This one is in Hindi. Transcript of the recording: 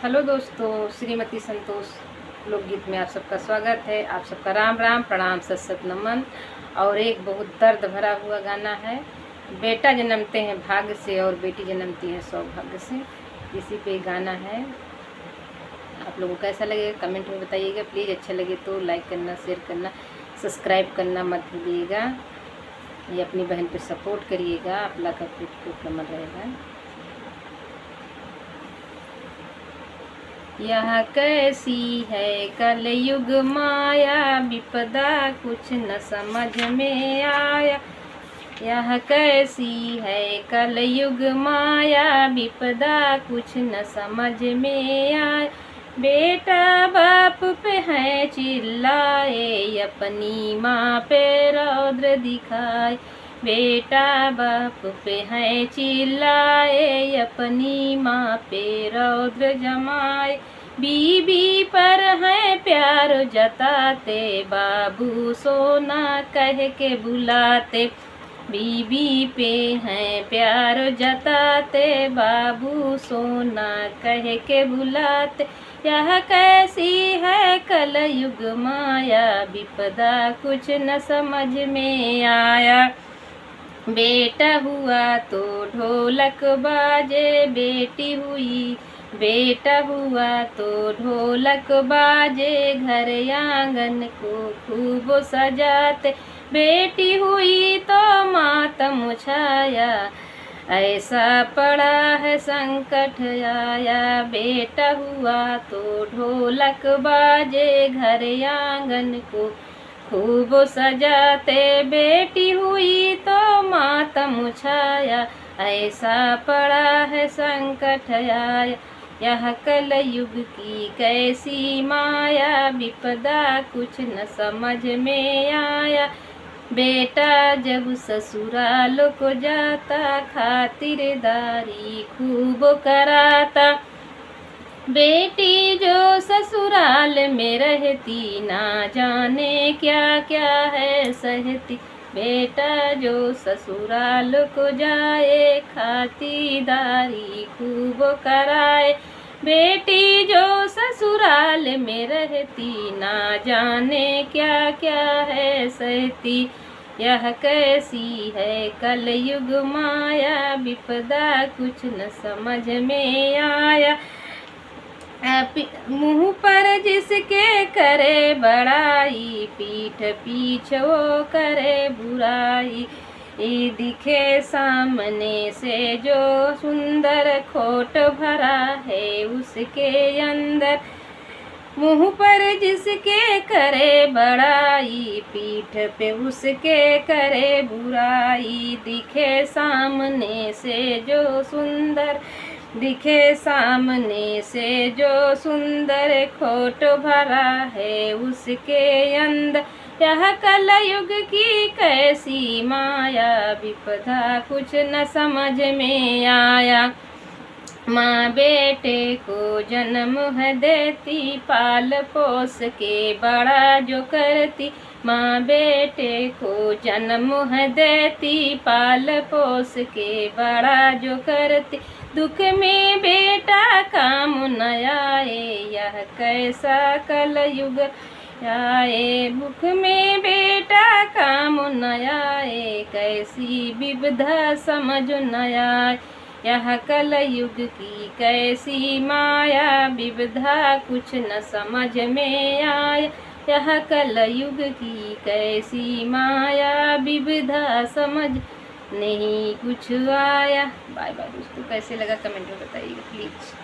हेलो दोस्तों, श्रीमती संतोष लोकगीत में आप सबका स्वागत है। आप सबका राम राम, प्रणाम, सत सत नमन। और एक बहुत दर्द भरा हुआ गाना है। बेटा जन्मते हैं भाग्य से और बेटी जन्मती है सौभाग्य से, इसी पे गाना है। आप लोगों को कैसा लगेगा कमेंट में बताइएगा प्लीज़। अच्छा लगे तो लाइक करना, शेयर करना, सब्सक्राइब करना मत भूलिएगा। ये अपनी बहन पे सपोर्ट करिएगा, आप लोग का खूब नमन रहेगा। यह कैसी है कलयुग माया, विपदा कुछ न समझ में आया। यह कैसी है कलयुग माया, विपदा कुछ न समझ में आया। बेटा बाप पे है चिल्लाए, अपनी माँ पे रौद्र दिखाए। बेटा बाप पे है चिल्लाए, अपनी माँ पे रौद्र जमाए। बीबी पर है प्यार जताते, बाबू सोना कह के बुलाते। बीबी पे हैं प्यार जताते, बाबू सोना कह के बुलाते। यह कैसी है कलयुग माया, विपदा कुछ न समझ में आया। बेटा हुआ तो ढोलक बाजे, बेटी हुई बेटा हुआ तो ढोलक बाजे। घर आंगन को खूब सजाते, बेटी हुई तो मातम छाया। ऐसा पड़ा है संकट आया। बेटा हुआ तो ढोलक बाजे, घर आंगन को खूब सजाते। बेटी हुई तो मातम छाया, ऐसा पड़ा है संकट आया। यह कलयुग की कैसी माया, विपदा कुछ न समझ में आया। बेटा जब ससुराल को जाता, खातिरदारी खूब कराता। बेटी जो ससुराल में रहती, ना जाने क्या क्या है सहती। बेटा जो ससुराल को जाए, खातिरदारी खूब कराए। बेटी जो ससुराल में रहती, ना जाने क्या क्या है सहती। यह कैसी है कलयुग माया, विपदा कुछ न समझ में आया। मुँह पर जिसके करे बड़ाई, पीठ पीछे वो करे बुराई। ये दिखे सामने से जो सुंदर, खोट भरा है उसके अंदर। मुँह पर जिसके करे बड़ाई, पीठ पे उसके करे बुराई। दिखे सामने से जो सुंदर, दिखे सामने से जो सुंदर, खोट भरा है उसके अंदर। यह कलयुग की कैसी माया, विपदा कुछ न समझ में आया। माँ बेटे को जन्म है देती, पाल पोस के बड़ा जो करती। माँ बेटे को जन्म है देती, पाल पोस के बड़ा जो करती। दुख में बेटा काम न आए, यह कैसा कलयुग आए। दुख में बेटा काम न आए, कैसी विविधा समझ न आए। यह कलयुग की कैसी माया, विविधा कुछ न समझ में आया। यह कलयुग की कैसी माया, विविधा समझ नहीं कुछ आया। बाय बाय दोस्तों, कैसे लगा कमेंट में बताइएगा प्लीज़।